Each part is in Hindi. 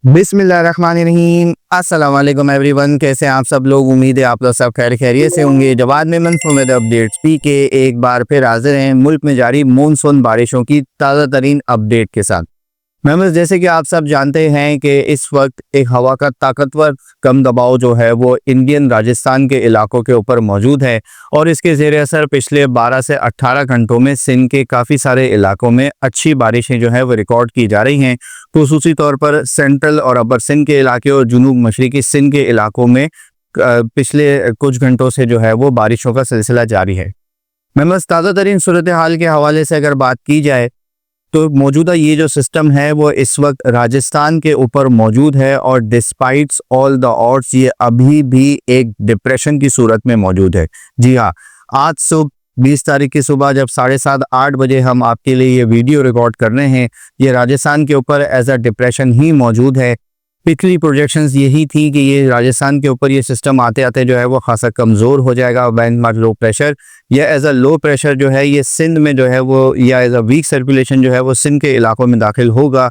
बिस्मिल्लाहिर्रहमानिर्रहीम। अस्सलाम वालेकुम एवरीवन, कैसे हैं आप सब लोग। उम्मीद है आप लोग सब खैर खैरियत से होंगे। Jawad Memon for updates P K एक बार फिर हाजिर हैं मुल्क में जारी मानसून बारिशों की ताज़ा तरीन अपडेट के साथ। मेंबर्स, जैसे कि आप सब जानते हैं कि इस वक्त एक हवा का ताकतवर कम दबाव जो है वो इंडियन राजस्थान के इलाकों के ऊपर मौजूद है और इसके ज़ेर असर पिछले 12 से 18 घंटों में सिंध के काफ़ी सारे इलाकों में अच्छी बारिशें जो है वो रिकॉर्ड की जा रही हैं। खुसूसी तौर पर सेंट्रल और अपर सिंध के इलाके और जुनूब मशरकी सिंध के इलाकों में पिछले कुछ घंटों से जो है वो बारिशों का सिलसिला जारी है। मेंबर्स, ताज़ा तरीन सूरत हाल के हवाले से अगर बात की जाए तो मौजूदा ये जो सिस्टम है वो इस वक्त राजस्थान के ऊपर मौजूद है और डिस्पाइट्स ऑल द ऑड्स ये अभी भी एक डिप्रेशन की सूरत में मौजूद है। जी हाँ, आज सुबह 20 तारीख की सुबह जब 7:30-8 बजे हम आपके लिए ये वीडियो रिकॉर्ड कर रहे हैं, ये राजस्थान के ऊपर एज अ डिप्रेशन ही मौजूद है। पिछली प्रोजेक्शंस यही थी कि ये राजस्थान के ऊपर ये सिस्टम आते आते जो है वो खासा कमज़ोर हो जाएगा। बैंड लो प्रेशर या एज अ लो प्रेशर जो है ये सिंध में जो है वो या एज अ वीक सर्कुलेशन जो है वो सिंध के इलाकों में दाखिल होगा।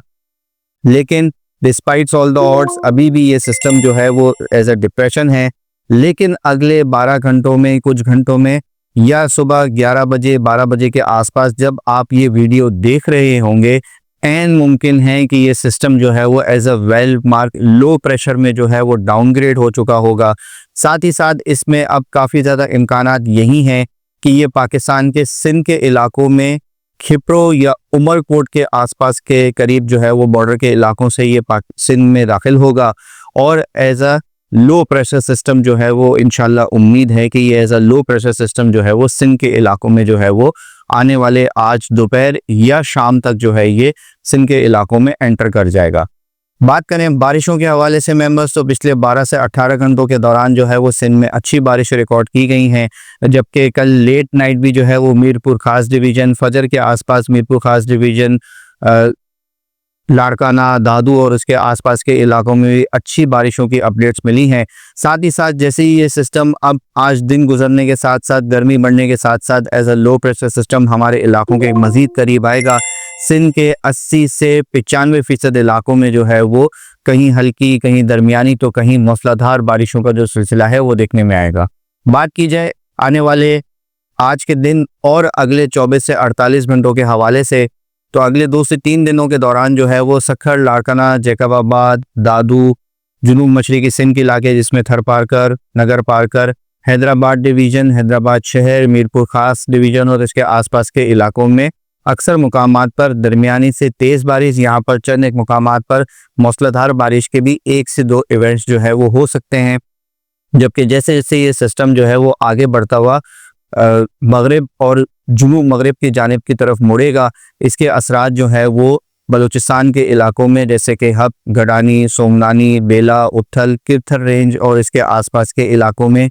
लेकिन डिस्पाइट्स ऑल द ऑड्स अभी भी ये सिस्टम जो है वो एज अ डिप्रेशन है। लेकिन अगले 12 घंटों में, कुछ घंटों में या सुबह 11 बजे 12 बजे के आसपास जब आप ये वीडियो देख रहे होंगे, एन मुमकिन है कि ये सिस्टम जो है वो as a well marked low pressure में जो है वो डाउनग्रेड हो चुका होगा। साथ ही साथ इसमें अब काफ़ी ज़्यादा इम्कानात यही हैं कि ये पाकिस्तान के सिंध के इलाकों में खिप्रो या उमरकोट के आसपास के करीब जो है वो बॉर्डर के इलाकों से ये सिंध में दाखिल होगा और as a low pressure system जो है वो इंशाल्लाह उम्मीद है कि ये as a low pressure system जो है वो सिंध के इलाकों में जो है वो आने वाले आज दोपहर या शाम तक जो है ये सिंध के इलाकों में एंटर कर जाएगा। बात करें बारिशों के हवाले से मेंबर्स, तो पिछले 12 से 18 घंटों के दौरान जो है वो सिंध में अच्छी बारिश रिकॉर्ड की गई हैं। जबकि कल लेट नाइट भी जो है वो मीरपुर खास डिवीज़न, फजर के आसपास मीरपुर खास डिवीज़न, लाड़काना, दादू और उसके आसपास के इलाकों में भी अच्छी बारिशों की अपडेट्स मिली हैं। साथ ही साथ जैसे ही ये सिस्टम अब आज दिन गुजरने के साथ साथ गर्मी बढ़ने के साथ साथ as a low pressure system हमारे इलाकों के मज़ीद करीब आएगा, सिंध के 80 से 95% इलाकों में जो है वो कहीं हल्की, कहीं दरमियानी तो कहीं मूसलाधार बारिशों का जो सिलसिला है वो देखने में आएगा। बात की जाए आने वाले आज के दिन और अगले 24 से 48 घंटों के हवाले से, तो अगले 2 से 3 दिनों के दौरान जो है वो सखर, लाड़काना, जैकबाबाद, दादू, जुनूब मशरकी सिंध के इलाके जिसमें थरपारकर, नगर पारकर, हैदराबाद डिवीज़न, हैदराबाद शहर, मीरपुर खास डिवीज़न और इसके आसपास के इलाकों में अक्सर मुकामात पर दरमियानी से तेज़ बारिश, यहाँ पर चंद एक मुकामात पर मूसलाधार बारिश के भी 1 से 2 इवेंट्स जो है वो हो सकते हैं। जबकि जैसे जैसे ये सिस्टम जो है वो आगे बढ़ता हुआ मगरिब और जुनूब मगरिब की जानिब की तरफ मुड़ेगा, इसके असरात जो है वो बलूचिस्तान के इलाकों में जैसे कि हब, गडानी, सोमनानी, बेला, उथल, किरथर रेंज और इसके आसपास के इलाकों में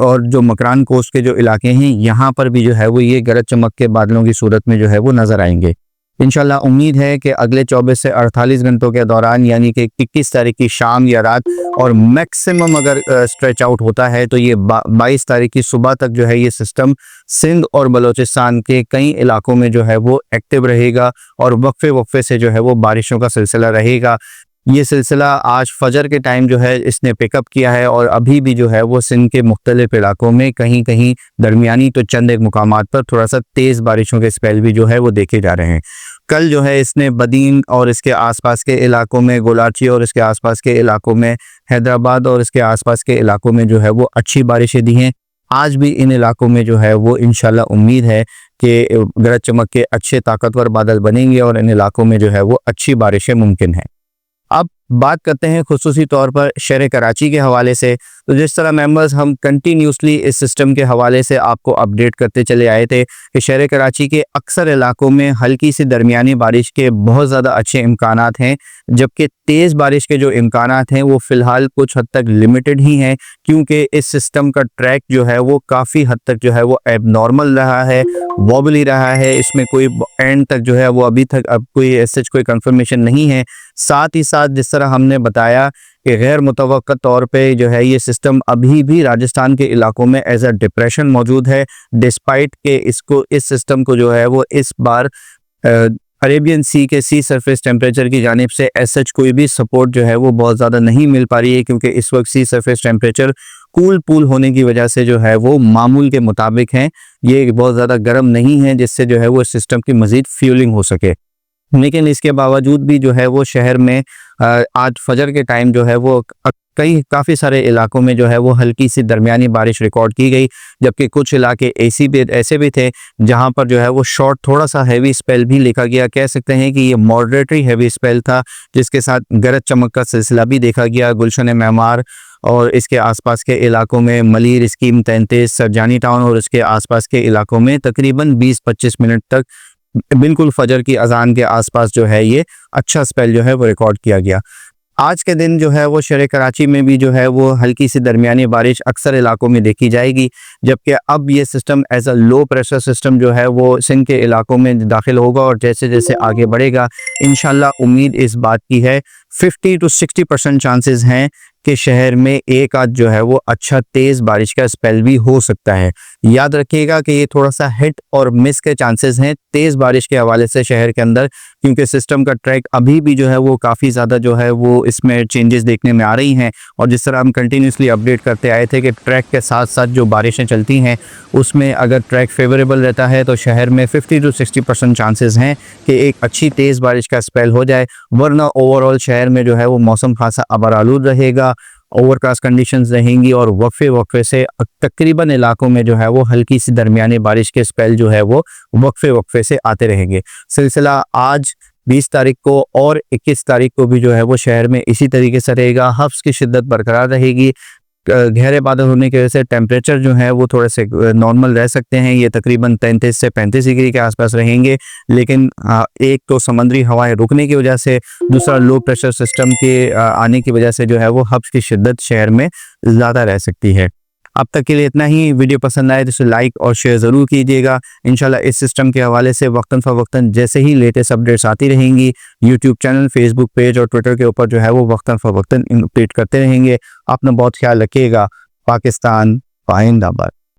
और जो मकरान कोस्ट के जो इलाके हैं यहाँ पर भी जो है वो ये गरज चमक के बादलों की सूरत में जो है वो नज़र आएंगे। इंशाल्लाह उम्मीद है कि अगले 24 से 48 घंटों के दौरान यानी कि 21 तारीख की शाम या रात और मैक्सिमम अगर स्ट्रेच आउट होता है तो ये 22 तारीख की सुबह तक जो है ये सिस्टम सिंध और बलूचिस्तान के कई इलाकों में जो है वो एक्टिव रहेगा और वक्फे वक्फे से जो है वो बारिशों का सिलसिला रहेगा। ये सिलसिला आज फजर के टाइम जो है इसने पिकअप किया है और अभी भी जो है वो सिंध के मुख्तलिफ इलाकों में कहीं कहीं दरमियानी तो चंद एक मुकामात पर थोड़ा सा तेज़ बारिशों के स्पेल भी जो है वो देखे जा रहे हैं। कल जो है इसने बदीन और इसके आसपास के इलाकों में, गोलाची और इसके आसपास के इलाकों में, हैदराबाद और इसके आसपास के इलाकों में जो है वो अच्छी बारिशें दी हैं। आज भी इन इलाकों में जो है वो इंशाल्लाह उम्मीद है कि गरज चमक के अच्छे ताकतवर बादल बनेंगे और इन इलाकों में जो है वो अच्छी बारिशें मुमकिन हैं। अब बात करते हैं खुसूसी तौर पर शहर कराची के हवाले से। तो जिस तरह मेंबर्स हम कंटिन्यूसली इस सिस्टम के हवाले से आपको अपडेट करते चले आए थे कि शहर कराची के अक्सर इलाकों में हल्की सी दरमियानी बारिश के बहुत ज़्यादा अच्छे इम्कानात हैं, जबकि तेज़ बारिश के जो इम्कानात हैं वो फ़िलहाल कुछ हद तक लिमिटेड ही हैं, क्योंकि इस सिस्टम का ट्रैक जो है वो काफ़ी हद तक जो है वो एबनॉर्मल रहा है, वॉबली रहा है। इसमें कोई एंड तक जो है वो अभी तक अब कोई ऐसे कोई कंफर्मेशन नहीं है। साथ ही साथ जिस तरह हमने बताया कि गैर मुतवक्का तौर पे जो है ये सिस्टम अभी भी राजस्थान के इलाकों में एज अ डिप्रेशन मौजूद है, डिस्पाइट के इस सिस्टम को जो है वो इस बार अरेबियन सी के सी सरफेस टेम्परेचर की जानिब से एज सच कोई भी सपोर्ट जो है वो बहुत ज़्यादा नहीं मिल पा रही है, क्योंकि इस वक्त सी सरफेस टेम्परेचर कूल पूल होने की वजह से जो है वो मामूल के मुताबिक हैं, ये बहुत ज़्यादा गर्म नहीं है जिससे जो है वो सिस्टम की मज़ीद फ्यूलिंग हो सके। लेकिन इसके बावजूद भी जो है वो शहर में आज फजर के टाइम जो है वो काफ़ी सारे इलाकों में जो है वो हल्की सी दरमियानी बारिश रिकॉर्ड की गई, जबकि कुछ इलाके ऐसे भी थे जहां पर जो है वो शॉर्ट थोड़ा सा हैवी स्पेल भी लिखा गया। कह सकते हैं कि ये मॉडरेटरी हैवी स्पेल था, जिसके साथ गरज चमक का सिलसिला भी देखा गया। गुलशन मेमार और इसके आसपास के इलाकों में, मलीर, स्कीम 33, सरजानी टाउन और इसके आसपास के इलाकों में तकरीबन 20-25 मिनट तक बिल्कुल फजर की अजान के आसपास जो है ये अच्छा स्पेल जो है वो रिकॉर्ड किया गया। आज के दिन जो है वो शहर कराची में भी जो है वो हल्की सी दरमियानी बारिश अक्सर इलाकों में देखी जाएगी, जबकि अब ये system as a low pressure system जो है वो सिंध के इलाकों में दाखिल होगा और जैसे जैसे आगे बढ़ेगा इंशाल्लाह उम्मीद इस बात की है 50 to 60% चांसेस हैं कि शहर में एक आध जो है वो अच्छा तेज़ बारिश का स्पेल भी हो सकता है। याद रखिएगा कि ये थोड़ा सा हिट और मिस के चांसेस हैं तेज़ बारिश के हवाले से शहर के अंदर, क्योंकि सिस्टम का ट्रैक अभी भी जो है वो काफ़ी ज़्यादा जो है वो इसमें चेंजेस देखने में आ रही हैं। और जिस तरह हम कंटिन्यूसली अपडेट करते आए थे कि ट्रैक के साथ साथ जो बारिशें चलती हैं उसमें अगर ट्रैक फेवरेबल रहता है तो शहर में 50 to 60% चांसेस हैं कि एक अच्छी तेज़ बारिश का स्पेल हो जाए, वरना ओवरऑल शहर में जो है वो मौसम खासा अबरालूद रहेगा, ओवरकास्ट कंडीशंस रहेंगी और वक्फे से तकरीबन इलाकों में जो है वो हल्की सी दरमियानी बारिश के स्पेल जो है वो वक्फे से आते रहेंगे। सिलसिला आज 20 तारीख को और 21 तारीख को भी जो है वो शहर में इसी तरीके से रहेगा। हफ्स की शिद्दत बरकरार रहेगी। गहरे बादल होने की वजह से टेम्परेचर जो है वो थोड़े से नॉर्मल रह सकते हैं, ये तकरीबन 33 से 35 डिग्री के आसपास रहेंगे। लेकिन एक तो समुद्री हवाएं रुकने की वजह से, दूसरा लो प्रेशर सिस्टम के आने की वजह से जो है वो हब्स की शिद्दत शहर में ज़्यादा रह सकती है। अब तक के लिए इतना ही। वीडियो पसंद आए तो इसे लाइक और शेयर ज़रूर कीजिएगा। इंशाल्लाह इस सिस्टम के हवाले से वक्तन फ़वक्तन जैसे ही लेटेस्ट अपडेट्स आती रहेंगी यूट्यूब चैनल, फेसबुक पेज और ट्विटर के ऊपर जो है वो वक्तन फ़वक्तन अपडेट करते रहेंगे। अपना बहुत ख्याल रखिएगा। पाकिस्तान जिंदाबाद।